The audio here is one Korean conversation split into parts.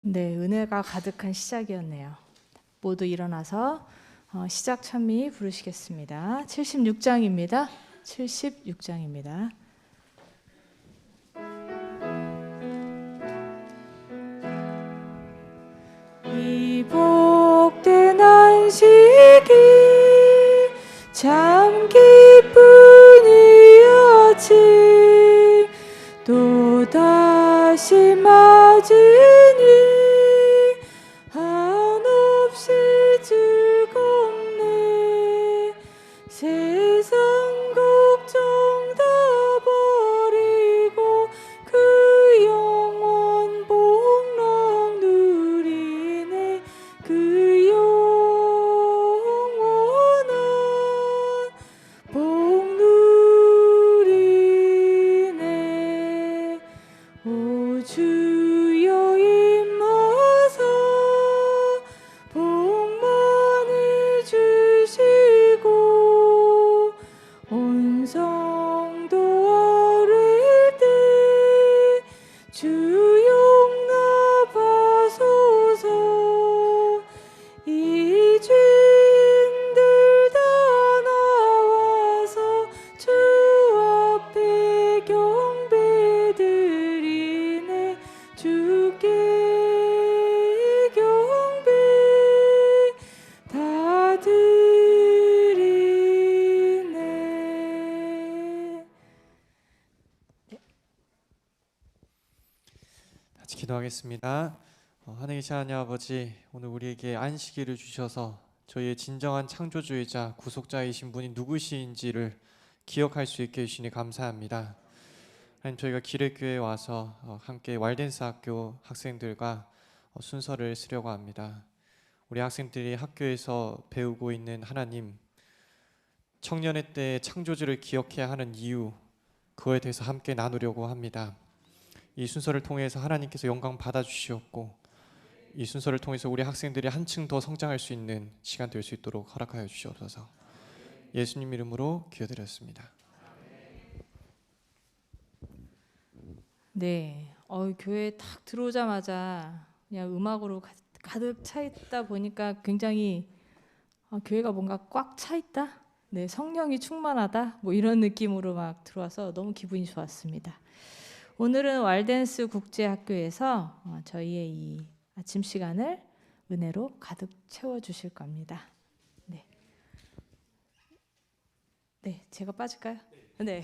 네, 은혜가 가득한 시작이었네요. 모두 일어나서 시작 찬미 부르시겠습니다. 76장입니다. 76장입니다. 이 복된 안식이 참 기쁜 이 아침 또다시 맞으니 한없이 즐겁네. 세상 걱정 다 버리고 그 영원 복락 누리네. 그 영원한 복 누리네. 오 주여 임하사 복 많이 주시고 온 성도 아랠 때 주 용납하소서. 이 죄인들 다 나와서 주 앞에 경배드리네. 주께 경배 다 드리네. 같이 기도하겠습니다. 하늘 계신 하나님 아버지, 오늘 우리에게 안식일을 주셔서 저희의 진정한 창조주이자 구속자이신 분이 누구신지를 기억할 수 있게 해주시니 감사합니다. 하나님, 저희가 기레교회에 와서 함께 왈덴스 학교 학생들과 순서를 쓰려고 합니다. 우리 학생들이 학교에서 배우고 있는 하나님, 청년의 때의 창조주를 기억해야 하는 이유, 그거에 대해서 함께 나누려고 합니다. 이 순서를 통해서 하나님께서 영광 받아주시옵고 이 순서를 통해서 우리 학생들이 한층 더 성장할 수 있는 시간 될 수 있도록 허락하여 주시옵소서. 예수님 이름으로 기도드렸습니다. 네, 교회에 딱 들어오자마자 그냥 음악으로 가득 차 있다 보니까 굉장히 교회가 뭔가 꽉 차 있다? 네, 성령이 충만하다? 뭐 이런 느낌으로 막 들어와서 너무 기분이 좋았습니다. 오늘은 왈덴스 국제학교에서 저희의 이 아침 시간을 은혜로 가득 채워주실 겁니다. 네, 네, 제가 빠질까요? 네.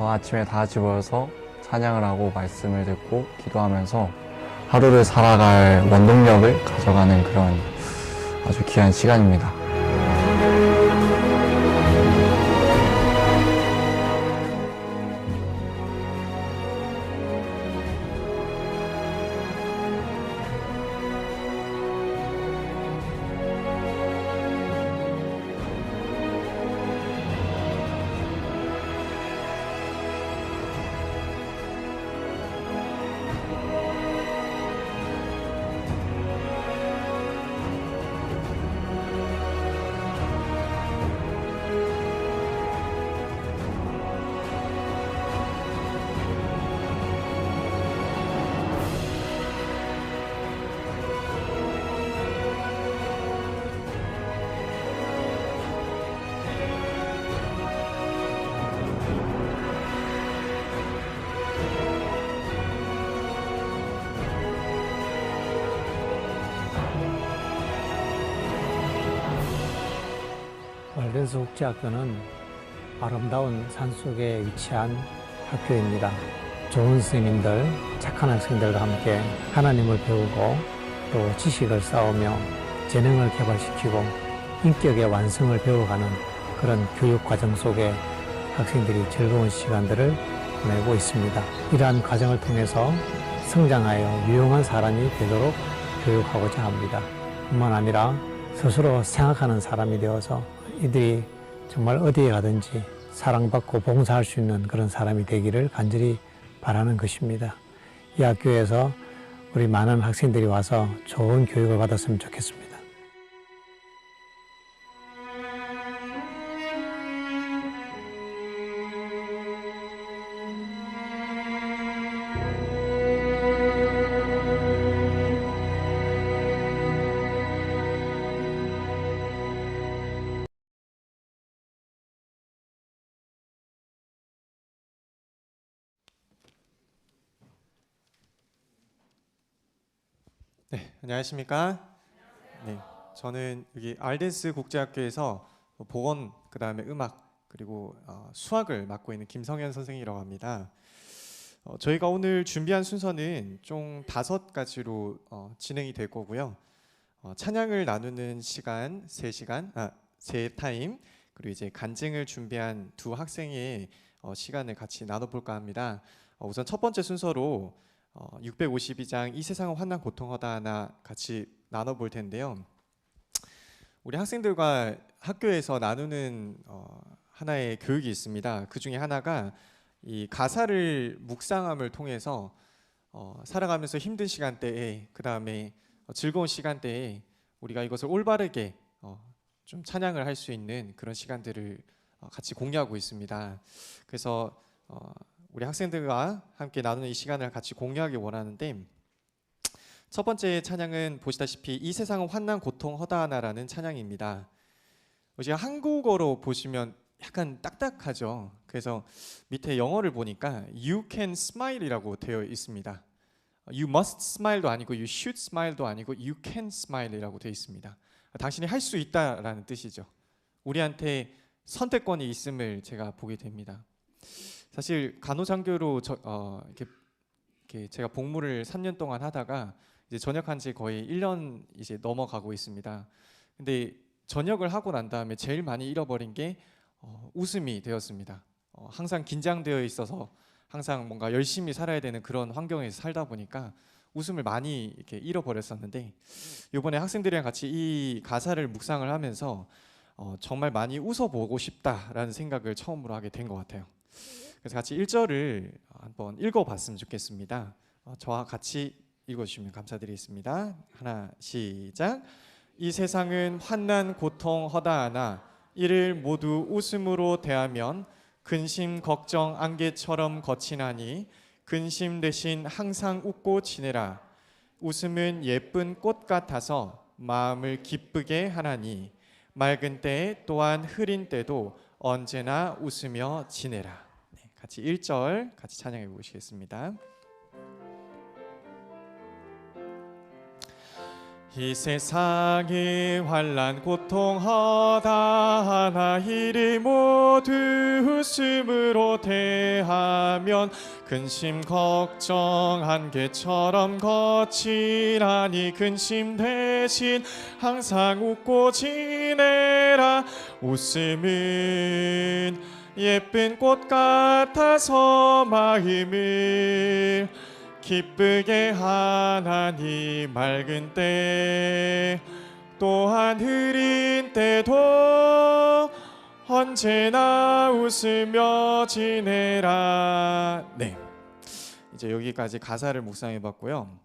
아침에 다 같이 모여서 찬양을 하고 말씀을 듣고 기도하면서 하루를 살아갈 원동력을 가져가는 그런 아주 귀한 시간입니다. 알덴스 국제학교는 아름다운 산속에 위치한 학교입니다. 좋은 선생님들, 착한 학생들과 함께 하나님을 배우고 또 지식을 쌓으며 재능을 개발시키고 인격의 완성을 배워가는 그런 교육 과정 속에 학생들이 즐거운 시간들을 보내고 있습니다. 이러한 과정을 통해서 성장하여 유용한 사람이 되도록 교육하고자 합니다. 뿐만 아니라 스스로 생각하는 사람이 되어서 이들이 정말 어디에 가든지 사랑받고 봉사할 수 있는 그런 사람이 되기를 간절히 바라는 것입니다. 이 학교에서 우리 많은 학생들이 와서 좋은 교육을 받았으면 좋겠습니다. 네, 안녕하십니까? 네, 저는 여기 알덴스 국제학교에서 보건, 그다음에 음악, 그리고 수학을 맡고 있는 김성현 선생이라고 합니다. 저희가 오늘 준비한 순서는 총 5가지로 진행이 될 거고요. 찬양을 나누는 시간 3타임, 그리고 이제 간증을 준비한 2 학생의 시간을 같이 나눠볼까 합니다. 우선 첫 번째 순서로 652장 이 세상은 환난 고통하다 하나 같이 나눠볼 텐데요. 우리 학생들과 학교에서 나누는 하나의 교육이 있습니다. 그 중에 하나가 이 가사를 묵상함을 통해서 살아가면서 힘든 시간대에, 그 다음에 즐거운 시간대에 우리가 이것을 올바르게 좀 찬양을 할 수 있는 그런 시간들을 같이 공유하고 있습니다. 그래서 우리 학생들과 함께 나누는 이 시간을 같이 공유하기 원하는데, 첫 번째 찬양은 보시다시피 이 세상은 환난 고통 허다하나라는 찬양입니다. 제가 한국어로 보시면 약간 딱딱하죠. 그래서 밑에 영어를 보니까 You can smile이라고 되어 있습니다. You must smile도 아니고 You should smile도 아니고 You can smile이라고 되어 있습니다. 당신이 할 수 있다라는 뜻이죠. 우리한테 선택권이 있음을 제가 보게 됩니다. 사실 간호장교로 이렇게 제가 복무를 3년 동안 하다가 이제 전역한 지 거의 1년 이제 넘어가고 있습니다. 근데 전역을 하고 난 다음에 제일 많이 잃어버린 게 웃음이 되었습니다. 항상 긴장되어 있어서 항상 뭔가 열심히 살아야 되는 그런 환경에서 살다 보니까 웃음을 많이 이렇게 잃어버렸었는데, 이번에 학생들이랑 같이 이 가사를 묵상을 하면서 정말 많이 웃어보고 싶다라는 생각을 처음으로 하게 된 것 같아요. 그래서 같이 1절을 한번 읽어봤으면 좋겠습니다. 저와 같이 읽어주시면 감사드리겠습니다. 하나, 시작. 이 세상은 환난 고통 허다하나 이를 모두 웃음으로 대하면 근심 걱정 안개처럼 거치나니 근심 대신 항상 웃고 지내라. 웃음은 예쁜 꽃 같아서 마음을 기쁘게 하나니 맑은 때 또한 흐린 때도 언제나 웃으며 지내라. 네, 같이 1절 같이 찬양해 보시겠습니다. 이 세상에 환난 고통 허다하나 이를 모두 웃음으로 대하면 근심 걱정 안개처럼 거치라니 근심 대신 항상 웃고 지내라. 웃음은 예쁜 꽃 같아서 마음을 기쁘게 하나니 맑은 때 또한 흐린 때도 언제나 웃으며 지내라. 네, 이제 여기까지 가사를 묵상해봤고요.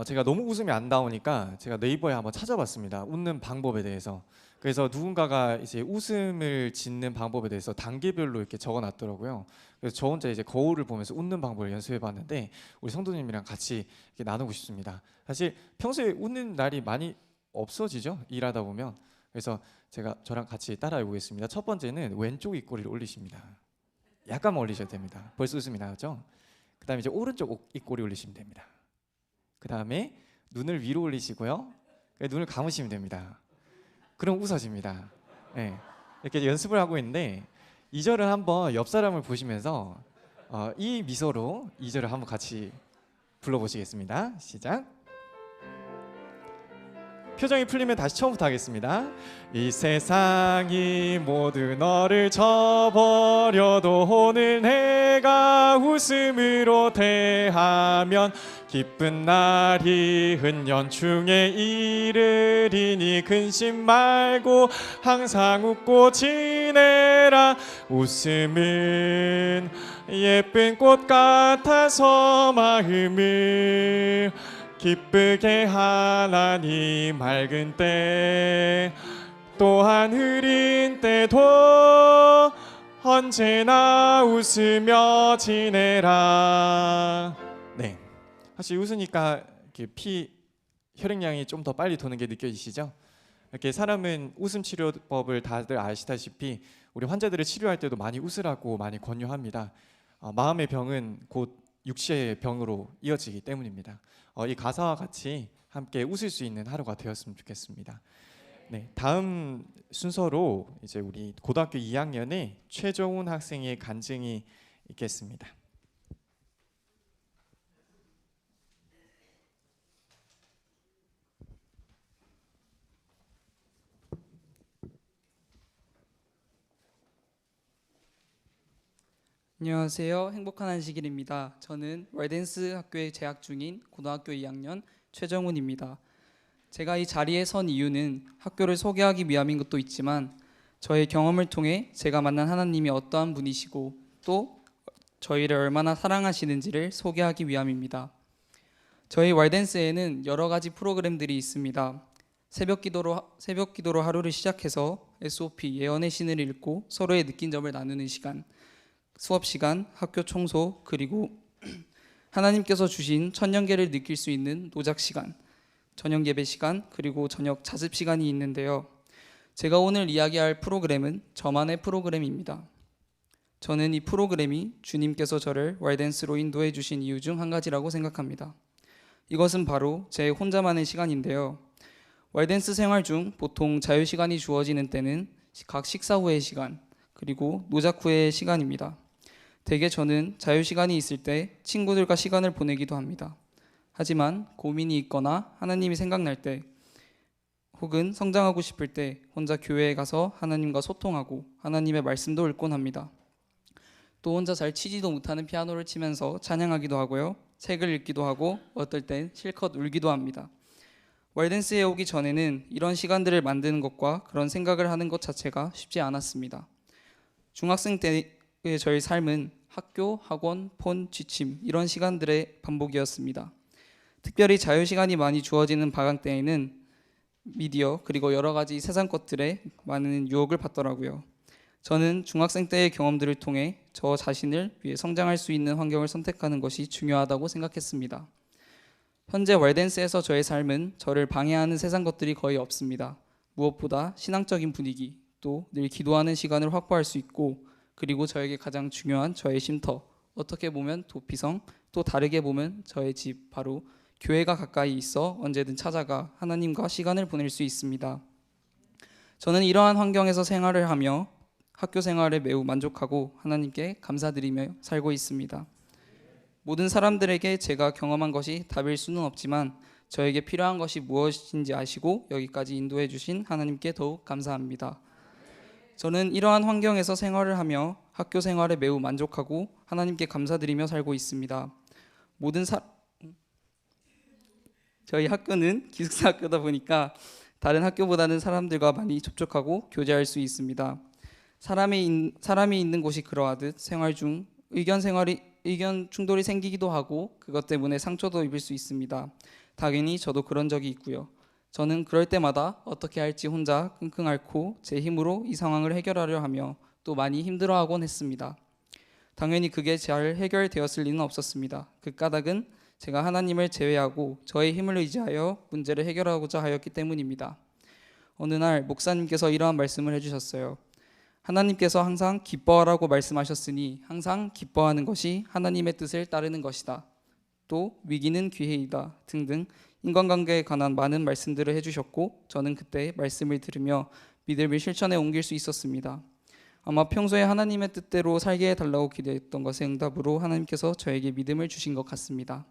제가 너무 웃음이 안 나오니까 제가 네이버에 한번 찾아봤습니다. 웃는 방법에 대해서. 그래서 누군가가 이제 웃음을 짓는 방법에 대해서 단계별로 이렇게 적어놨더라고요. 그래서 저 혼자 이제 거울을 보면서 웃는 방법을 연습해봤는데 우리 성도님이랑 같이 이렇게 나누고 싶습니다. 사실 평소에 웃는 날이 많이 없어지죠, 일하다 보면. 그래서 제가 저랑 같이 따라해 보겠습니다. 첫 번째는 왼쪽 입꼬리를 올리십니다. 약간만 올리셔도 됩니다. 벌써 웃음이 나죠? 그 다음에 이제 오른쪽 입꼬리 올리시면 됩니다. 그 다음에 눈을 위로 올리시고요. 눈을 감으시면 됩니다. 그럼 웃어집니다. 네. 이렇게 연습을 하고 있는데 2절을 한번 옆 사람을 보시면서 이 미소로 2절을 한번 같이 불러보시겠습니다. 시작. 표정이 풀리면 다시 처음부터 하겠습니다. 이 세상이 모두 너를 저버려도 오늘 내가 웃음으로 대하면 기쁜 날이 은연중에 이르리니 근심 말고 항상 웃고 지내라. 웃음은 예쁜 꽃 같아서 마음을 기쁘게 하나니 맑은 때 또한 흐린 때도 언제나 웃으며 지내라. 네, 사실 웃으니까 이렇게 혈액량이 좀 더 빨리 도는 게 느껴지시죠? 이렇게 사람은 웃음 치료법을 다들 아시다시피 우리 환자들을 치료할 때도 많이 웃으라고 많이 권유합니다. 마음의 병은 곧 육체의 병으로 이어지기 때문입니다. 이 가사와 같이 함께 웃을 수 있는 하루가 되었으면 좋겠습니다. 네, 다음 순서로 이제 우리 고등학교 2학년의 최정훈 학생의 간증이 있겠습니다. 안녕하세요. 행복한 한식일입니다. 저는 월댄스 학교에 재학 중인 고등학교 2학년 최정훈입니다. 제가 이 자리에 선 이유는 학교를 소개하기 위함인 것도 있지만 저의 경험을 통해 제가 만난 하나님이 어떠한 분이시고 또 저희를 얼마나 사랑하시는지를 소개하기 위함입니다. 저희 월댄스에는 여러 가지 프로그램들이 있습니다. 새벽 기도로 하루를 시작해서 SOP 예언의 신을 읽고 서로의 느낀 점을 나누는 시간, 수업 시간, 학교 청소, 그리고 하나님께서 주신 천년계를 느낄 수 있는 노작 시간, 저녁 예배 시간, 그리고 저녁 자습 시간이 있는데요. 제가 오늘 이야기할 프로그램은 저만의 프로그램입니다. 저는 이 프로그램이 주님께서 저를 월댄스로 인도해 주신 이유 중 한 가지라고 생각합니다. 이것은 바로 제 혼자만의 시간인데요. 월댄스 생활 중 보통 자유 시간이 주어지는 때는 각 식사 후의 시간, 그리고 노작 후의 시간입니다. 대개 저는 자유 시간이 있을 때 친구들과 시간을 보내기도 합니다. 하지만 고민이 있거나 하나님이 생각날 때 혹은 성장하고 싶을 때 혼자 교회에 가서 하나님과 소통하고 하나님의 말씀도 읽곤 합니다. 또 혼자 잘 치지도 못하는 피아노를 치면서 찬양하기도 하고요. 책을 읽기도 하고 어떨 땐 실컷 울기도 합니다. 월댄스에 오기 전에는 이런 시간들을 만드는 것과 그런 생각을 하는 것 자체가 쉽지 않았습니다. 중학생 때의 저희 삶은 학교, 학원, 폰, 취침 이런 시간들의 반복이었습니다. 특별히 자유시간이 많이 주어지는 방학 때에는 미디어 그리고 여러 가지 세상 것들에 많은 유혹을 받더라고요. 저는 중학생 때의 경험들을 통해 저 자신을 위해 성장할 수 있는 환경을 선택하는 것이 중요하다고 생각했습니다. 현재 월댄스에서 저의 삶은 저를 방해하는 세상 것들이 거의 없습니다. 무엇보다 신앙적인 분위기, 또 늘 기도하는 시간을 확보할 수 있고, 그리고 저에게 가장 중요한 저의 쉼터, 어떻게 보면 도피성, 또 다르게 보면 저의 집, 바로 교회가 가까이 있어 언제든 찾아가 하나님과 시간을 보낼 수 있습니다. 저는 이러한 환경에서 생활을 하며 학교 생활에 매우 만족하고 하나님께 감사드리며 살고 있습니다. 모든 사람들에게 제가 경험한 것이 답일 수는 없지만 저에게 필요한 것이 무엇인지 아시고 여기까지 인도해 주신 하나님께 더욱 감사합니다. 저는 이러한 환경에서 생활을 하며 학교 생활에 매우 만족하고 하나님께 감사드리며 살고 있습니다. 저희 학교는 기숙사 학교다 보니까 다른 학교보다는 사람들과 많이 접촉하고 교제할 수 있습니다. 사람이 있는 곳이 그러하듯 생활 중 의견 충돌이 생기기도 하고 그것 때문에 상처도 입을 수 있습니다. 당연히 저도 그런 적이 있고요. 저는 그럴 때마다 어떻게 할지 혼자 끙끙 앓고 제 힘으로 이 상황을 해결하려 하며 또 많이 힘들어하곤 했습니다. 당연히 그게 잘 해결되었을 리는 없었습니다. 그 까닭은 제가 하나님을 제외하고 저의 힘을 의지하여 문제를 해결하고자 하였기 때문입니다. 어느 날 목사님께서 이러한 말씀을 해주셨어요. 하나님께서 항상 기뻐하라고 말씀하셨으니 항상 기뻐하는 것이 하나님의 뜻을 따르는 것이다. 또 위기는 기회이다 등등 인간관계에 관한 많은 말씀들을 해주셨고, 저는 그때 말씀을 들으며 믿음을 실천에 옮길 수 있었습니다. 아마 평소에 하나님의 뜻대로 살게 해달라고 기도했던 것의 응답으로 하나님께서 저에게 믿음을 주신 것 같습니다.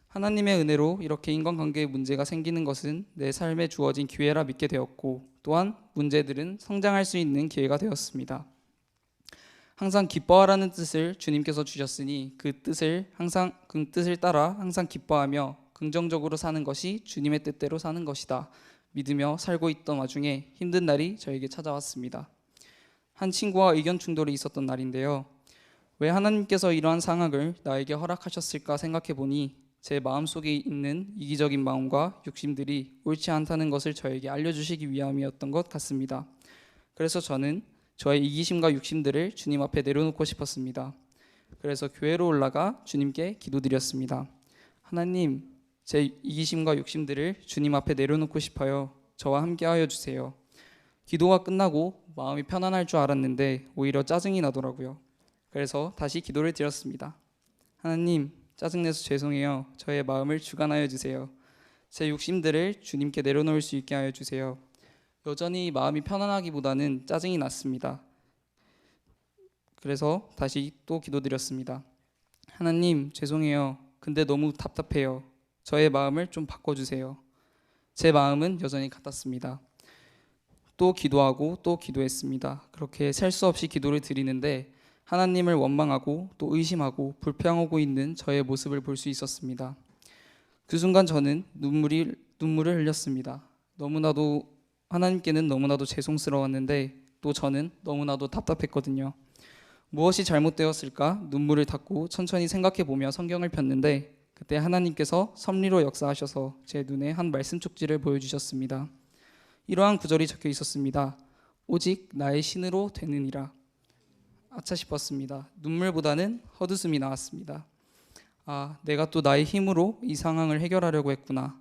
하나님의 은혜로 이렇게 인간관계에 문제가 생기는 것은 내 삶에 주어진 기회라 믿게 되었고, 또한 문제들은 성장할 수 있는 기회가 되었습니다. 항상 기뻐하라는 뜻을 주님께서 주셨으니 그 뜻을 따라 항상 기뻐하며 긍정적으로 사는 것이 주님의 뜻대로 사는 것이다 믿으며 살고 있던 와중에 힘든 날이 저에게 찾아왔습니다. 한 친구와 의견 충돌이 있었던 날인데요. 왜 하나님께서 이러한 상황을 나에게 허락하셨을까 생각해 보니 제 마음속에 있는 이기적인 마음과 욕심들이 옳지 않다는 것을 저에게 알려주시기 위함이었던 것 같습니다. 그래서 저는 저의 이기심과 욕심들을 주님 앞에 내려놓고 싶었습니다. 그래서 교회로 올라가 주님께 기도드렸습니다. 하나님, 제 이기심과 욕심들을 주님 앞에 내려놓고 싶어요. 저와 함께하여 주세요. 기도가 끝나고 마음이 편안할 줄 알았는데 오히려 짜증이 나더라고요. 그래서 다시 기도를 드렸습니다. 하나님, 짜증내서 죄송해요. 저의 마음을 주관하여 주세요. 제 욕심들을 주님께 내려놓을 수 있게 하여 주세요. 여전히 마음이 편안하기보다는 짜증이 났습니다. 그래서 다시 또 기도드렸습니다. 하나님, 죄송해요. 근데 너무 답답해요. 저의 마음을 좀 바꿔주세요. 제 마음은 여전히 같았습니다. 또 기도하고 또 기도했습니다. 그렇게 셀 수 없이 기도를 드리는데 하나님을 원망하고 또 의심하고 불평하고 있는 저의 모습을 볼 수 있었습니다. 그 순간 저는 눈물을 흘렸습니다. 하나님께는 너무나도 죄송스러웠는데 또 저는 너무나도 답답했거든요. 무엇이 잘못되었을까 눈물을 닦고 천천히 생각해 보며 성경을 폈는데 그때 하나님께서 섭리로 역사하셔서 제 눈에 한 말씀 쪽지를 보여주셨습니다. 이러한 구절이 적혀 있었습니다. 오직 나의 신으로 되느니라. 아차 싶었습니다. 눈물보다는 헛웃음이 나왔습니다. 아, 내가 또 나의 힘으로 이 상황을 해결하려고 했구나.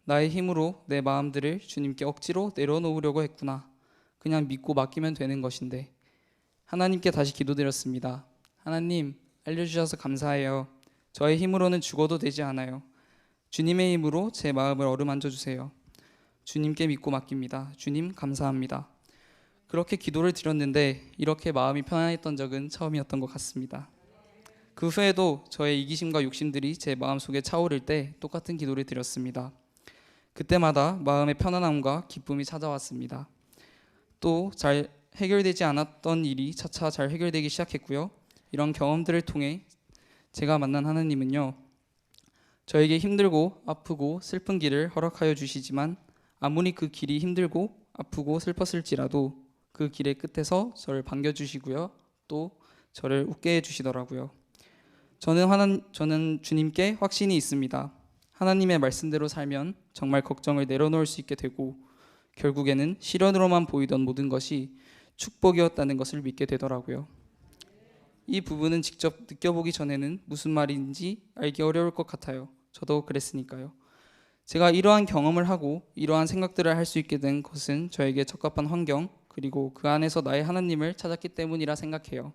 나의 힘으로 내 마음들을 주님께 억지로 내려놓으려고 했구나. 그냥 믿고 맡기면 되는 것인데. 하나님께 다시 기도드렸습니다. 하나님, 알려주셔서 감사해요. 저의 힘으로는 죽어도 되지 않아요. 주님의 힘으로 제 마음을 어루만져 주세요. 주님께 믿고 맡깁니다. 주님 감사합니다. 그렇게 기도를 드렸는데 이렇게 마음이 편안했던 적은 처음이었던 것 같습니다. 그 후에도 저의 이기심과 욕심들이 제 마음속에 차오를 때 똑같은 기도를 드렸습니다. 그때마다 마음의 편안함과 기쁨이 찾아왔습니다. 또 잘 해결되지 않았던 일이 차차 잘 해결되기 시작했고요. 이런 경험들을 통해 제가 만난 하나님은요, 저에게 힘들고 아프고 슬픈 길을 허락하여 주시지만 아무리 그 길이 힘들고 아프고 슬펐을지라도 그 길의 끝에서 저를 반겨주시고요, 또 저를 웃게 해주시더라고요. 저는 주님께 확신이 있습니다. 하나님의 말씀대로 살면 정말 걱정을 내려놓을 수 있게 되고 결국에는 시련으로만 보이던 모든 것이 축복이었다는 것을 믿게 되더라고요. 이 부분은 직접 느껴보기 전에는 무슨 말인지 알기 어려울 것 같아요. 저도 그랬으니까요. 제가 이러한 경험을 하고 이러한 생각들을 할 수 있게 된 것은 저에게 적합한 환경, 그리고 그 안에서 나의 하나님을 찾았기 때문이라 생각해요.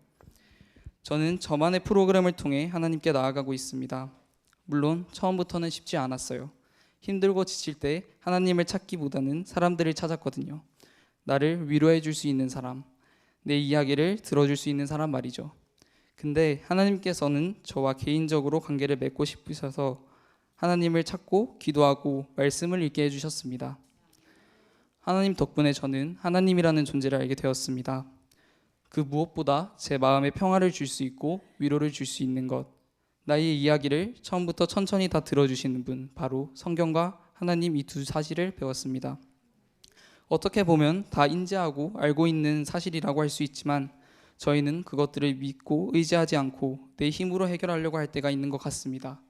저는 저만의 프로그램을 통해 하나님께 나아가고 있습니다. 물론 처음부터는 쉽지 않았어요. 힘들고 지칠 때 하나님을 찾기보다는 사람들을 찾았거든요. 나를 위로해 줄 수 있는 사람, 내 이야기를 들어줄 수 있는 사람 말이죠. 근데 하나님께서는 저와 개인적으로 관계를 맺고 싶으셔서 하나님을 찾고 기도하고 말씀을 읽게 해주셨습니다. 하나님 덕분에 저는 하나님이라는 존재를 알게 되었습니다. 그 무엇보다 제 마음에 평화를 줄 수 있고 위로를 줄 수 있는 것, 나의 이야기를 처음부터 천천히 다 들어주시는 분, 바로 성경과 하나님 이 두 사실을 배웠습니다. 어떻게 보면 다 인지하고 알고 있는 사실이라고 할 수 있지만 저희는 그것들을 믿고 의지하지 않고 내 힘으로 해결하려고 할 때가 있는 것 같습니다.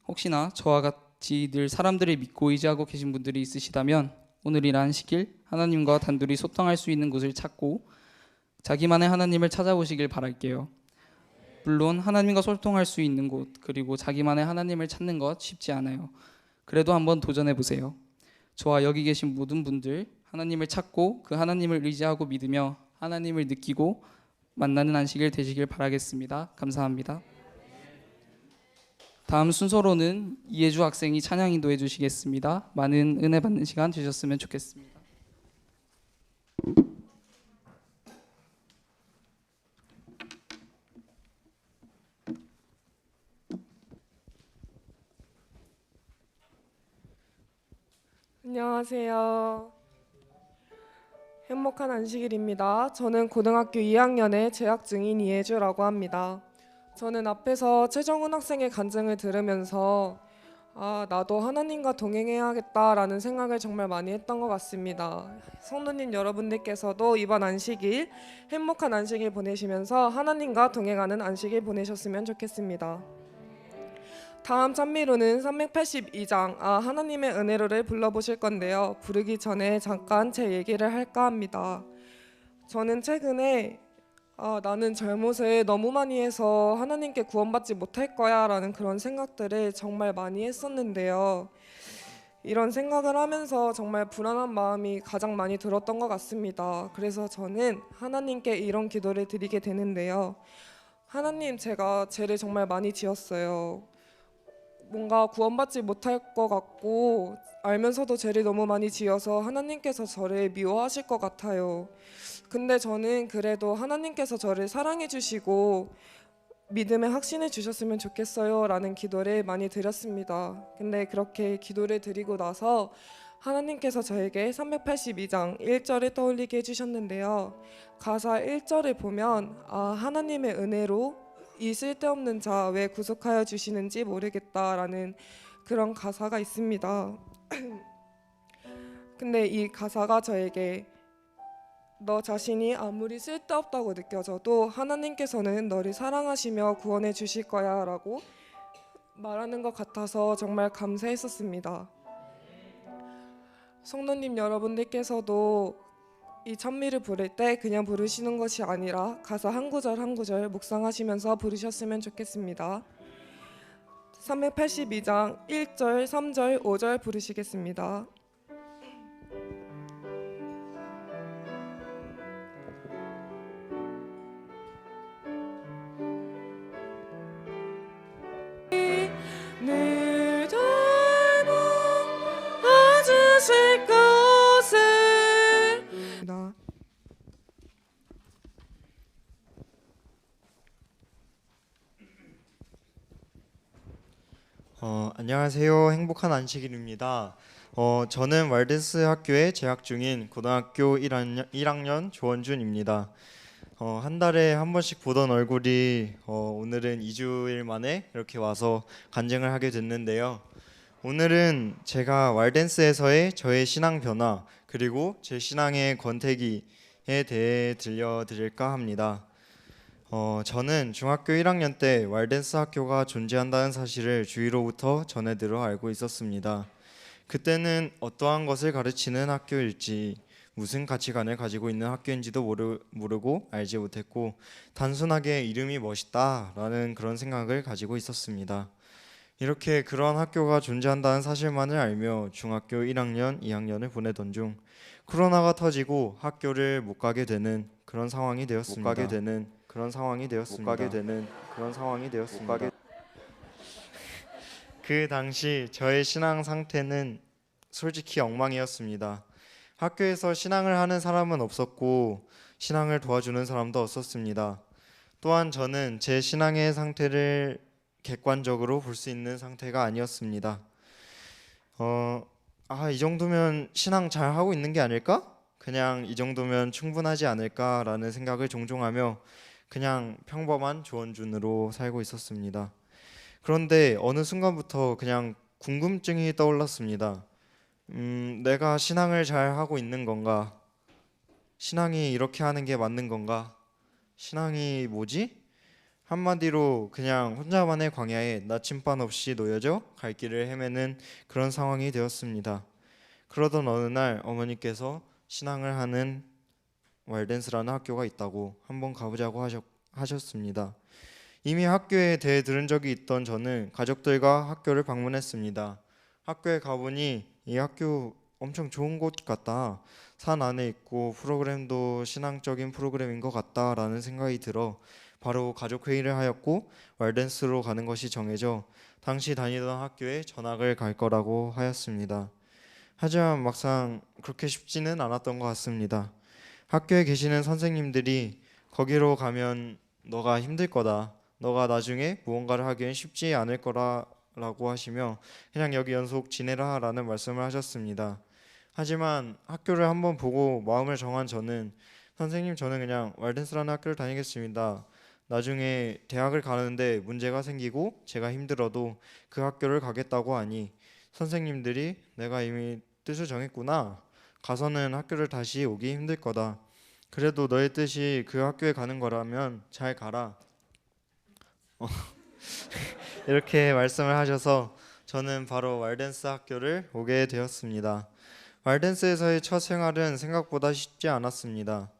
혹시나 저와 같이 늘 사람들을 믿고 의지하고 계신 분들이 있으시다면 오늘이란 시길 하나님과 단둘이 소통할 수 있는 곳을 찾고 자기만의 하나님을 찾아보시길 바랄게요. 물론 하나님과 소통할 수 있는 곳, 그리고 자기만의 하나님을 찾는 것 쉽지 않아요. 그래도 한번 도전해 보세요. 저와 여기 계신 모든 분들 하나님을 찾고 그 하나님을 의지하고 믿으며 하나님을 느끼고 만나는 안식일 되시길 바라겠습니다. 감사합니다. 다음 순서로는 이혜주 학생이 찬양 인도해 주시겠습니다. 많은 은혜 받는 시간 되셨으면 좋겠습니다. 안녕하세요. 행복한 안식일입니다. 저는 고등학교 2학년에 재학 중인 이혜주라고 합니다. 저는 앞에서 최정훈 학생의 간증을 들으면서 나도 하나님과 동행해야겠다라는 생각을 정말 많이 했던 것 같습니다. 성도님 여러분들께서도 이번 안식일 행복한 안식일 보내시면서 하나님과 동행하는 안식일 보내셨으면 좋겠습니다. 다음 찬미로는 382장 하나님의 은혜로를 불러보실 건데요. 부르기 전에 잠깐 제 얘기를 할까 합니다. 저는 최근에 나는 잘못을 너무 많이 해서 하나님께 구원받지 못할 거야 라는 그런 생각들을 정말 많이 했었는데요. 이런 생각을 하면서 정말 불안한 마음이 가장 많이 들었던 것 같습니다. 그래서 저는 하나님께 이런 기도를 드리게 되는데요. 하나님, 제가 죄를 정말 많이 지었어요. 뭔가 구원받지 못할 것 같고 알면서도 죄를 너무 많이 지어서 하나님께서 저를 미워하실 것 같아요. 근데 저는 그래도 하나님께서 저를 사랑해 주시고 믿음의 확신을 주셨으면 좋겠어요 라는 기도를 많이 드렸습니다. 근데 그렇게 기도를 드리고 나서 하나님께서 저에게 382장 1절을 떠올리게 해주셨는데요. 가사 1절을 보면 하나님의 은혜로 이 쓸데없는 자 왜 구속하여 주시는지 모르겠다라는 그런 가사가 있습니다. 근데 이 가사가 저에게 너 자신이 아무리 쓸데없다고 느껴져도 하나님께서는 너를 사랑하시며 구원해 주실 거야 라고 말하는 것 같아서 정말 감사했었습니다. 성도님 여러분들께서도 이 찬미를 부를 때 그냥 부르시는 것이 아니라 가사 한 구절 한 구절 묵상하시면서 부르셨으면 좋겠습니다. 382장 1절, 3절, 5절 부르시겠습니다. 늘 닮아주실 것을 안녕하세요. 행복한 안식일입니다. 저는 왈덴스 학교에 재학 중인 고등학교 1학년 조원준입니다. 한 달에 한 번씩 보던 얼굴이 오늘은 2주일 만에 이렇게 와서 간증을 하게 됐는데요. 오늘은 제가 왈덴스에서의 저의 신앙 변화 그리고 제 신앙의 권태기에 대해 들려드릴까 합니다. 저는 중학교 1학년 때 왈덴스 학교가 존재한다는 사실을 주위로부터 전해 들어 알고 있었습니다. 그때는 어떠한 것을 가르치는 학교일지 무슨 가치관을 가지고 있는 학교인지도 모르고 알지 못했고 단순하게 이름이 멋있다라는 그런 생각을 가지고 있었습니다. 이렇게 그런 학교가 존재한다는 사실만을 알며 중학교 1학년, 2학년을 보내던 중 코로나가 터지고 학교를 못 가게 되는 그런 상황이 되었습니다. 그 당시 저의 신앙 상태는 솔직히 엉망이었습니다. 학교에서 신앙을 하는 사람은 없었고 신앙을 도와주는 사람도 없었습니다. 또한 저는 제 신앙의 상태를 객관적으로 볼 수 있는 상태가 아니었습니다. 이 정도면 신앙 잘 하고 있는 게 아닐까? 그냥 이 정도면 충분하지 않을까라는 생각을 종종 하며 그냥 평범한 조원준으로 살고 있었습니다. 그런데 어느 순간부터 그냥 궁금증이 떠올랐습니다. 내가 신앙을 잘 하고 있는 건가? 신앙이 이렇게 하는 게 맞는 건가? 신앙이 뭐지? 한마디로 그냥 혼자만의 광야에 나침반 없이 놓여져 갈 길을 헤매는 그런 상황이 되었습니다. 그러던 어느 날 어머니께서 신앙을 하는 왈덴스라는 학교가 있다고 한번 가보자고 하셨습니다. 이미 학교에 대해 들은 적이 있던 저는 가족들과 학교를 방문했습니다. 학교에 가보니 이 학교 엄청 좋은 곳 같다. 산 안에 있고 프로그램도 신앙적인 프로그램인 것 같다라는 생각이 들어 바로 가족 회의를 하였고 왈덴스로 가는 것이 정해져 당시 다니던 학교에 전학을 갈 거라고 하였습니다. 하지만 막상 그렇게 쉽지는 않았던 것 같습니다. 학교에 계시는 선생님들이 거기로 가면 너가 힘들 거다. 너가 나중에 무언가를 하기엔 쉽지 않을 거라고 하시며 그냥 여기 연속 지내라 라는 말씀을 하셨습니다. 하지만 학교를 한번 보고 마음을 정한 저는 선생님 저는 그냥 왈덴스라는 학교를 다니겠습니다. 나중에 대학을 가는데 문제가 생기고 제가 힘들어도 그 학교를 가겠다고 하니 선생님들이 내가 이미 뜻을 정했구나. 가서는 학교를 다시 오기 힘들 거다. 그래도 너의 뜻이 그 학교에 가는 거라면 잘 가라. 이렇게 말씀을 하셔서 저는 바로 왈덴스 학교를 오게 되었습니다. 왈덴스에서의 첫 생활은 생각보다 쉽지 않았습니다.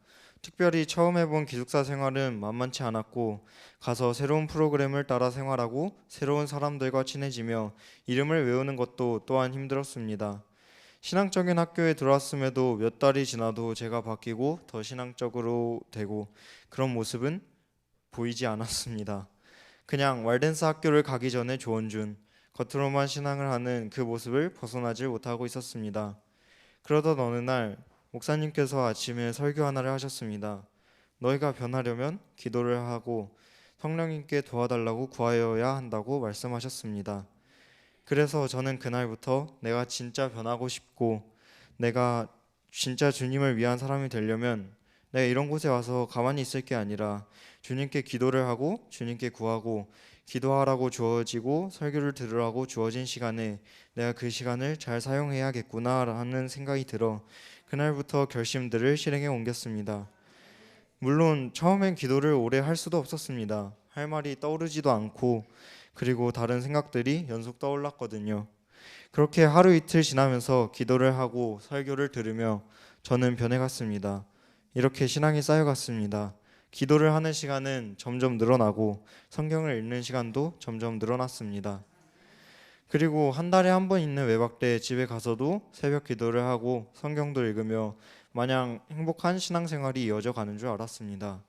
특별히 처음 해본 기숙사 생활은 만만치 않았고 가서 새로운 프로그램을 따라 생활하고 새로운 사람들과 친해지며 이름을 외우는 것도 또한 힘들었습니다. 신앙적인 학교에 들어왔음에도 몇 달이 지나도 제가 바뀌고 더 신앙적으로 되고 그런 모습은 보이지 않았습니다. 그냥 왈덴스 학교를 가기 전에 조원준, 겉으로만 신앙을 하는 그 모습을 벗어나질 못하고 있었습니다. 그러던 어느 날 목사님께서 아침에 설교 하나를 하셨습니다. 너희가 변하려면 기도를 하고 성령님께 도와달라고 구하여야 한다고 말씀하셨습니다. 그래서 저는 그날부터 내가 진짜 변하고 싶고 내가 진짜 주님을 위한 사람이 되려면 내가 이런 곳에 와서 가만히 있을 게 아니라 주님께 기도를 하고 주님께 구하고 기도하라고 주어지고 설교를 들으라고 주어진 시간에 내가 그 시간을 잘 사용해야겠구나라는 생각이 들어 그날부터 결심들을 실행해 옮겼습니다. 물론 처음엔 기도를 오래 할 수도 없었습니다. 할 말이 떠오르지도 않고 그리고 다른 생각들이 연속 떠올랐거든요. 그렇게 하루 이틀 지나면서 기도를 하고 설교를 들으며 저는 변해갔습니다. 이렇게 신앙이 쌓여갔습니다. 기도를 하는 시간은 점점 늘어나고 성경을 읽는 시간도 점점 늘어났습니다. 그리고 한 달에 한 번 있는 외박 때 집에 가서도 새벽 기도를 하고 성경도 읽으며 마냥 행복한 신앙생활이 이어져 가는 줄 알았습니다.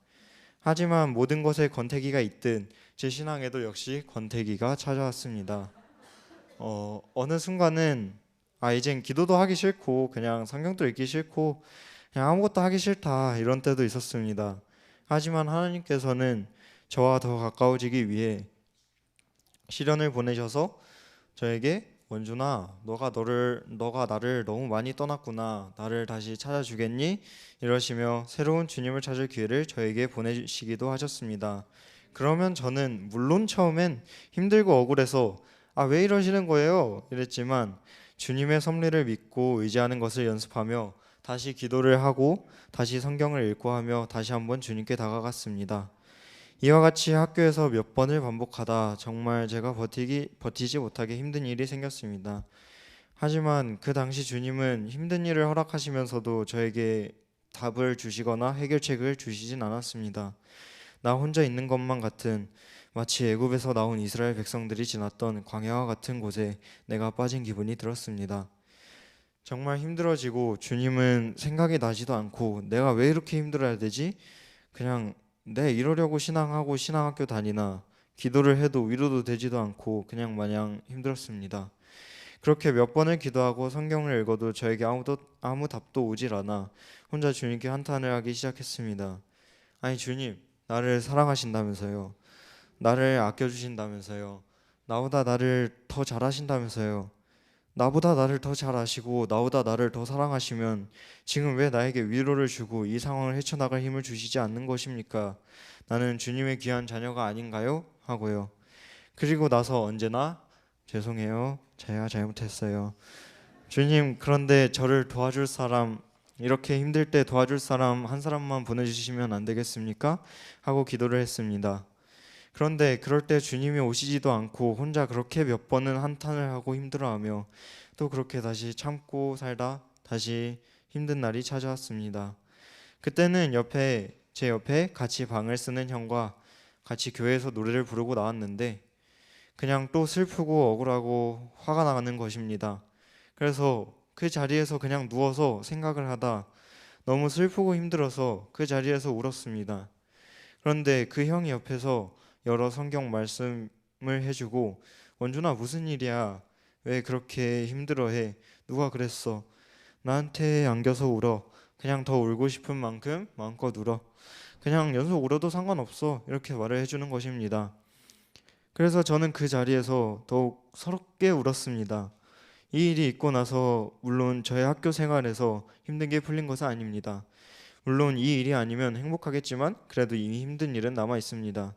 하지만 모든 것에 권태기가 있듯 제 신앙에도 역시 권태기가 찾아왔습니다. 어느 순간은 이젠 기도도 하기 싫고 그냥 성경도 읽기 싫고 그냥 아무것도 하기 싫다 이런 때도 있었습니다. 하지만 하나님께서는 저와 더 가까워지기 위해 시련을 보내셔서 저에게 원준아 너가 나를 너무 많이 떠났구나. 나를 다시 찾아주겠니? 이러시며 새로운 주님을 찾을 기회를 저에게 보내시기도 하셨습니다. 그러면 저는 물론 처음엔 힘들고 억울해서 왜 이러시는 거예요? 이랬지만 주님의 섭리를 믿고 의지하는 것을 연습하며 다시 기도를 하고 다시 성경을 읽고 하며 다시 한번 주님께 다가갔습니다. 이와 같이 학교에서 몇 번을 반복하다 정말 제가 버티지 못하게 힘든 일이 생겼습니다. 하지만 그 당시 주님은 힘든 일을 허락하시면서도 저에게 답을 주시거나 해결책을 주시진 않았습니다. 나 혼자 있는 것만 같은 마치 애굽에서 나온 이스라엘 백성들이 지났던 광야와 같은 곳에 내가 빠진 기분이 들었습니다. 정말 힘들어지고 주님은 생각이 나지도 않고 내가 왜 이렇게 힘들어야 되지? 그냥 내 이러려고 신앙하고 신앙학교 다니나 기도를 해도 위로도 되지도 않고 그냥 마냥 힘들었습니다. 그렇게 몇 번을 기도하고 성경을 읽어도 저에게 아무 답도 오질 않아 혼자 주님께 한탄을 하기 시작했습니다. 아니 주님, 나를 사랑하신다면서요. 나를 아껴주신다면서요. 나보다 나를 더 잘하신다면서요. 나보다 나를 더 잘 아시고 나보다 나를 더 사랑하시면 지금 왜 나에게 위로를 주고 이 상황을 헤쳐나갈 힘을 주시지 않는 것입니까? 나는 주님의 귀한 자녀가 아닌가요? 하고요. 그리고 나서 언제나 죄송해요. 제가 잘못했어요. 주님, 그런데 저를 도와줄 사람, 이렇게 힘들 때 도와줄 사람 한 사람만 보내주시면 안 되겠습니까? 하고 기도를 했습니다. 그런데 그럴 때 주님이 오시지도 않고 혼자 그렇게 몇 번은 한탄을 하고 힘들어하며 또 그렇게 다시 참고 살다 다시 힘든 날이 찾아왔습니다. 그때는 제 옆에 같이 방을 쓰는 형과 같이 교회에서 노래를 부르고 나왔는데 그냥 또 슬프고 억울하고 화가 나는 것입니다. 그래서 그 자리에서 그냥 누워서 생각을 하다 너무 슬프고 힘들어서 그 자리에서 울었습니다. 그런데 그 형이 옆에서 여러 성경 말씀을 해주고 원준아 무슨 일이야? 왜 그렇게 힘들어해? 누가 그랬어? 나한테 안겨서 울어. 그냥 더 울고 싶은 만큼 마음껏 울어. 그냥 연속 울어도 상관없어. 이렇게 말을 해주는 것입니다. 그래서 저는 그 자리에서 더욱 서럽게 울었습니다. 이 일이 있고 나서 물론 저의 학교 생활에서 힘든 게 풀린 것은 아닙니다. 물론 이 일이 아니면 행복하겠지만 그래도 이미 힘든 일은 남아 있습니다.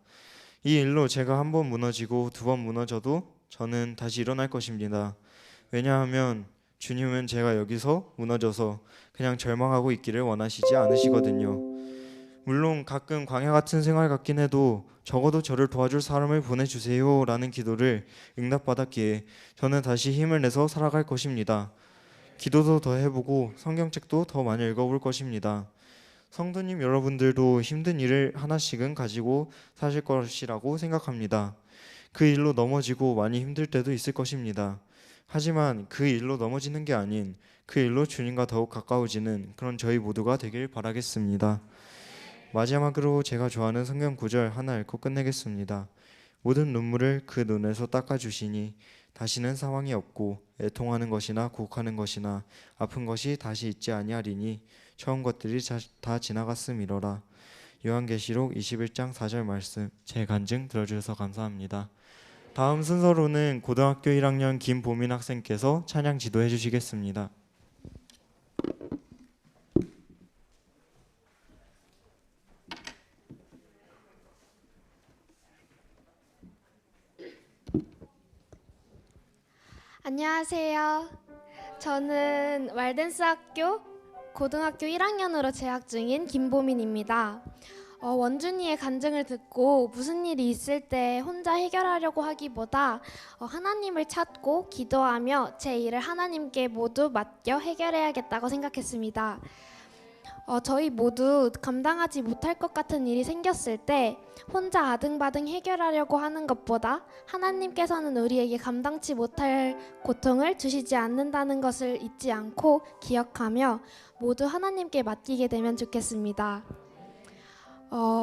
이 일로 제가 한 번 무너지고 두 번 무너져도 저는 다시 일어날 것입니다. 왜냐하면 주님은 제가 여기서 무너져서 그냥 절망하고 있기를 원하시지 않으시거든요. 물론 가끔 광야 같은 생활 같긴 해도 적어도 저를 도와줄 사람을 보내주세요 라는 기도를 응답받았기에 저는 다시 힘을 내서 살아갈 것입니다. 기도도 더 해보고 성경책도 더 많이 읽어볼 것입니다. 성도님 여러분들도 힘든 일을 하나씩은 가지고 사실 것이라고 생각합니다. 그 일로 넘어지고 많이 힘들 때도 있을 것입니다. 하지만 그 일로 넘어지는 게 아닌 그 일로 주님과 더욱 가까워지는 그런 저희 모두가 되길 바라겠습니다. 마지막으로 제가 좋아하는 성경 구절 하나 읽고 끝내겠습니다. 모든 눈물을 그 눈에서 닦아주시니 다시는 사망이 없고 애통하는 것이나 곡하는 것이나 아픈 것이 다시 있지 아니하리니 처음 것들이 다 지나갔음이로라. 요한계시록 21장 4절 말씀 제 간증 들어주셔서 감사합니다. 다음 순서로는 고등학교 1학년 김보민 학생께서 찬양 지도해 주시겠습니다. 안녕하세요. 저는 왈덴스 학교 고등학교 1학년으로 재학 중인 김보민입니다. 원준이의 간증을 듣고 무슨 일이 있을 때 혼자 해결하려고 하기보다 하나님을 찾고 기도하며 제 일을 하나님께 모두 맡겨 해결해야겠다고 생각했습니다. 저희 모두 감당하지 못할 것 같은 일이 생겼을 때 혼자 아등바등 해결하려고 하는 것보다 하나님께서는 우리에게 감당치 못할 고통을 주시지 않는다는 것을 잊지 않고 기억하며 모두 하나님께 맡기게 되면 좋겠습니다.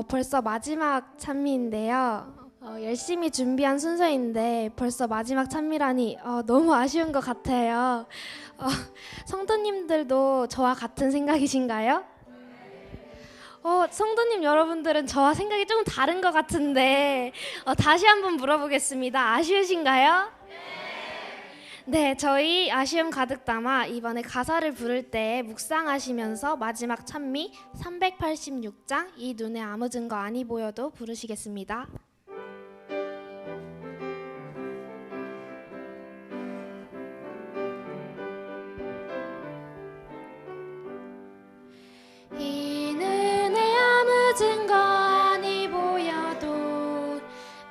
벌써 마지막 찬미인데요. 열심히 준비한 순서인데 벌써 마지막 찬미라니 너무 아쉬운 것 같아요. 성도님들도 저와 같은 생각이신가요? 성도님 여러분들은 저와 생각이 좀 다른 것 같은데 다시 한번 물어보겠습니다. 아쉬우신가요? 네, 저희 아쉬움 가득 담아 이번에 가사를 부를 때 묵상하시면서 마지막 찬미 386장 이 눈에 아무 증거 아니 보여도 부르시겠습니다. 이 눈에 아무 증거 아니 보여도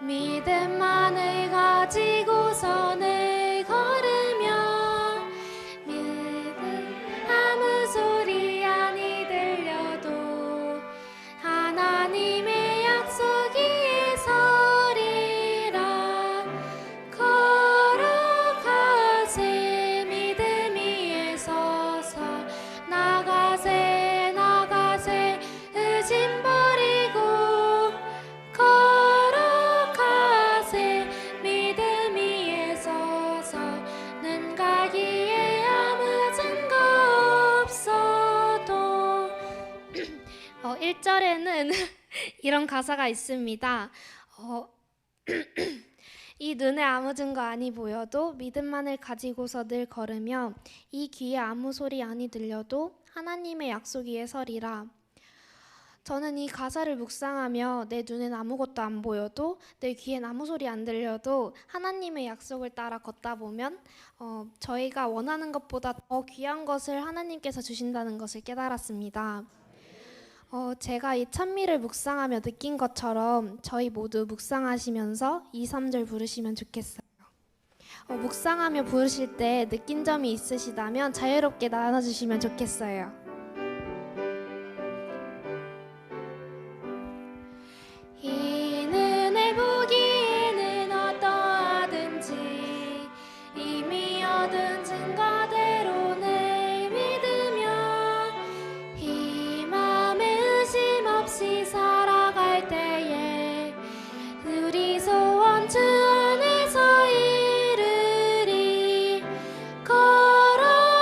믿음만을 가지고서 늘 걸으며 믿음 아무 소리 아니 들려도 하나님의 약속 위에 서리라. 걸어가세 믿음 위에 서서 나가세 나가세 의심 버리고 걸어가세 믿음 위에 서서 눈 가기에 아무 증거 없어도 1절에는 이런 가사가 있습니다. 이 눈에 아무 증거 아니 보여도 믿음만을 가지고서 늘 걸으며 이 귀에 아무 소리 아니 들려도 하나님의 약속 위에 서리라. 저는 이 가사를 묵상하며 내 눈엔 아무것도 안 보여도 내 귀엔 아무 소리 안 들려도 하나님의 약속을 따라 걷다 보면 저희가 원하는 것보다 더 귀한 것을 하나님께서 주신다는 것을 깨달았습니다. 제가 이 찬미를 묵상하며 느낀 것처럼 저희 모두 묵상하시면서 2, 3절 부르시면 좋겠어요. 묵상하며 부르실 때 느낀 점이 있으시다면 자유롭게 나눠주시면 좋겠어요. 이 눈에 보기에는 어떠하든지 이미 얻은 증거대로 늘 믿으며 이 맘에 의심 없이 살아갈 때에 우리 소원 주 안에서 이루리.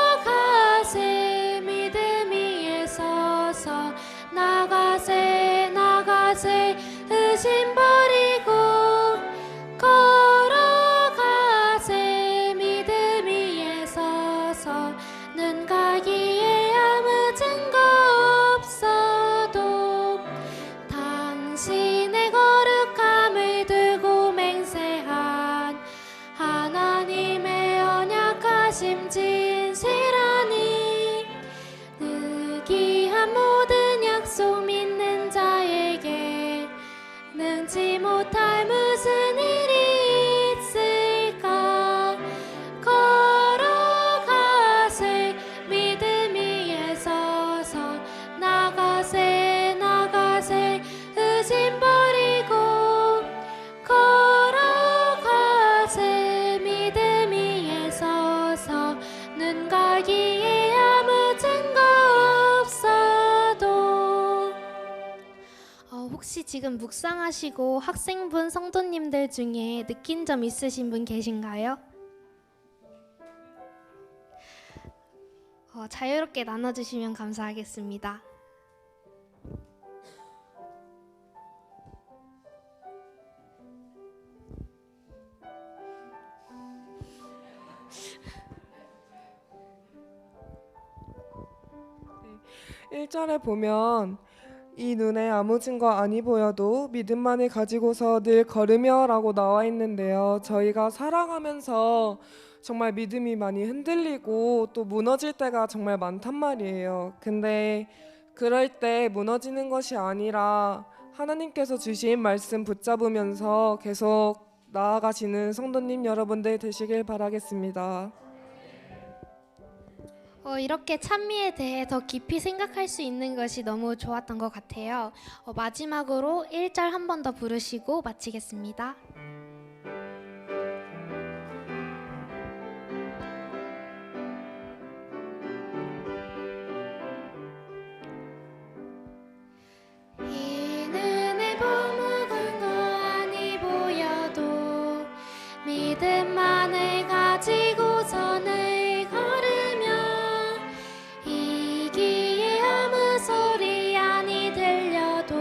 걸어가세 믿음 말씀 묵상하시고 학생분 성도님들 중에 느낀 점 있으신 분 계신가요? 자유롭게 나눠주시면 감사하겠습니다. 네, 1절에 보면 이 눈에 아무 증거 아니 보여도 믿음만을 가지고서 늘 걸으며라고 나와 있는데요. 저희가 살아가면서 정말 믿음이 많이 흔들리고 또 무너질 때가 정말 많단 말이에요. 근데 그럴 때 무너지는 것이 아니라 하나님께서 주신 말씀 붙잡으면서 계속 나아가시는 성도님 여러분들 되시길 바라겠습니다. 이렇게 찬미에 대해 더 깊이 생각할 수 있는 것이 너무 좋았던 것 같아요. 마지막으로 1절 한 번 더 부르시고 마치겠습니다. 이 눈에 보묵은 거 아니 보여도 믿음만을 가지고서는 걸으며 이기에 아무 소리 아니 들려도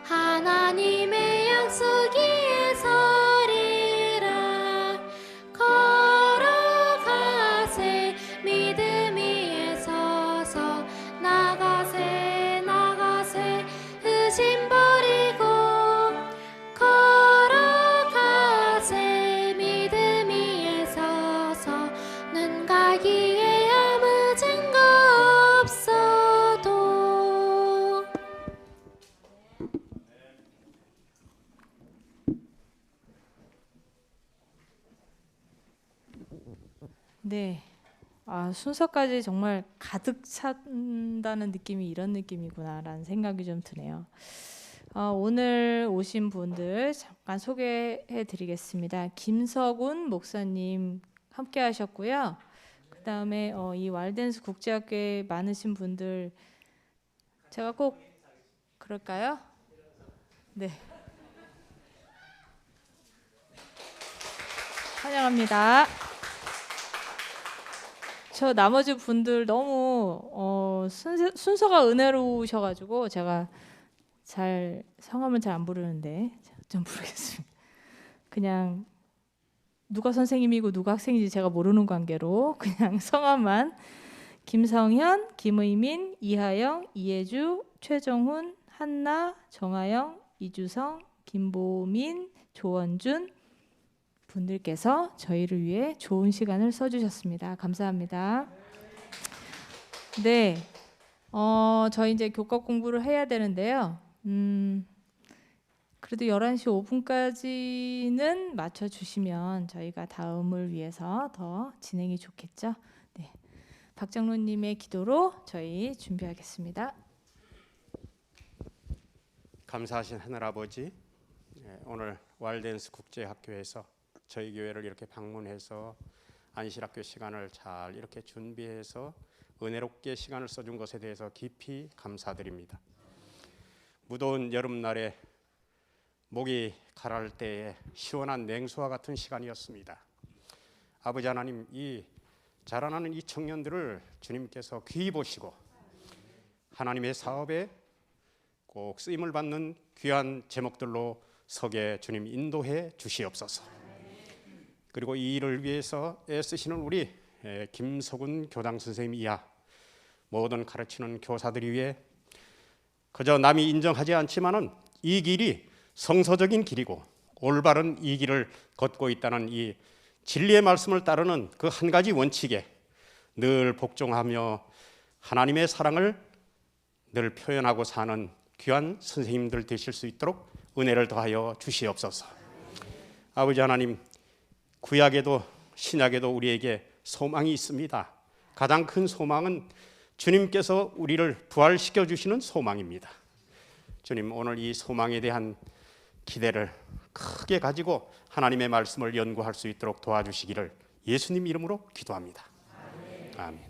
하나님의 약속 위에 서리라. 걸어가세 믿음 위에 서서 나가세 나가세 의심 버리고 걸어가세 믿음 위에 서서 눈 가기에 아무 증거 없어도. 네. 순서까지 정말 가득 찬다는 느낌이 이런 느낌이구나라는 생각이 좀 드네요. 오늘 오신 분들 잠깐 소개해 드리겠습니다. 김석운 목사님 함께 하셨고요. 그 다음에 이 왈덴스 국제학교에 많으신 분들 제가 꼭 그럴까요? 네. 환영합니다. 저 나머지 분들 너무 순서가 은혜로우셔가지고 제가 잘 성함은 잘 안 부르는데 좀 부르겠습니다. 그냥 누가 선생님이고 누가 학생인지 제가 모르는 관계로 그냥 성함만 김성현, 김의민, 이하영, 이혜주, 최정훈, 한나, 정하영, 이주성, 김보민, 조원준 분들께서 저희를 위해 좋은 시간을 써주셨습니다. 감사합니다. 네, 저희 이제 교과 공부를 해야 되는데요. 그래도 11시 5분까지는 맞춰주시면 저희가 다음을 위해서 더 진행이 좋겠죠. 네, 박장로님의 기도로 저희 준비하겠습니다. 감사하신 하늘아버지, 오늘 왈덴스 국제학교에서 저희 교회를 이렇게 방문해서 안실학교 시간을 잘 이렇게 준비해서 은혜롭게 시간을 써준 것에 대해서 깊이 감사드립니다. 무더운 여름날에 목이 가라앉을 때에 시원한 냉수와 같은 시간이었습니다. 아버지 하나님, 이 자라나는 이 청년들을 주님께서 귀히 보시고 하나님의 사업에 꼭 쓰임을 받는 귀한 제목들로 서게 주님 인도해 주시옵소서. 그리고 이 일을 위해서 애쓰시는 우리 김석운 교장 선생님 이하 모든 가르치는 교사들이 위해 그저 남이 인정하지 않지만은 이 길이 성서적인 길이고 올바른 이 길을 걷고 있다는 이 진리의 말씀을 따르는 그 한 가지 원칙에 늘 복종하며 하나님의 사랑을 늘 표현하고 사는 귀한 선생님들 되실 수 있도록 은혜를 더하여 주시옵소서. 아버지 하나님, 구약에도 신약에도 우리에게 소망이 있습니다. 가장 큰 소망은 주님께서 우리를 부활시켜 주시는 소망입니다. 주님, 오늘 이 소망에 대한 기대를 크게 가지고 하나님의 말씀을 연구할 수 있도록 도와주시기를 예수님 이름으로 기도합니다. 아멘.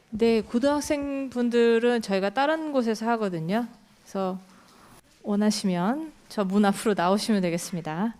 네, 고등학생 분들은 저희가 다른 곳에서 하거든요. 그래서 원하시면 저 문 앞으로 나오시면 되겠습니다.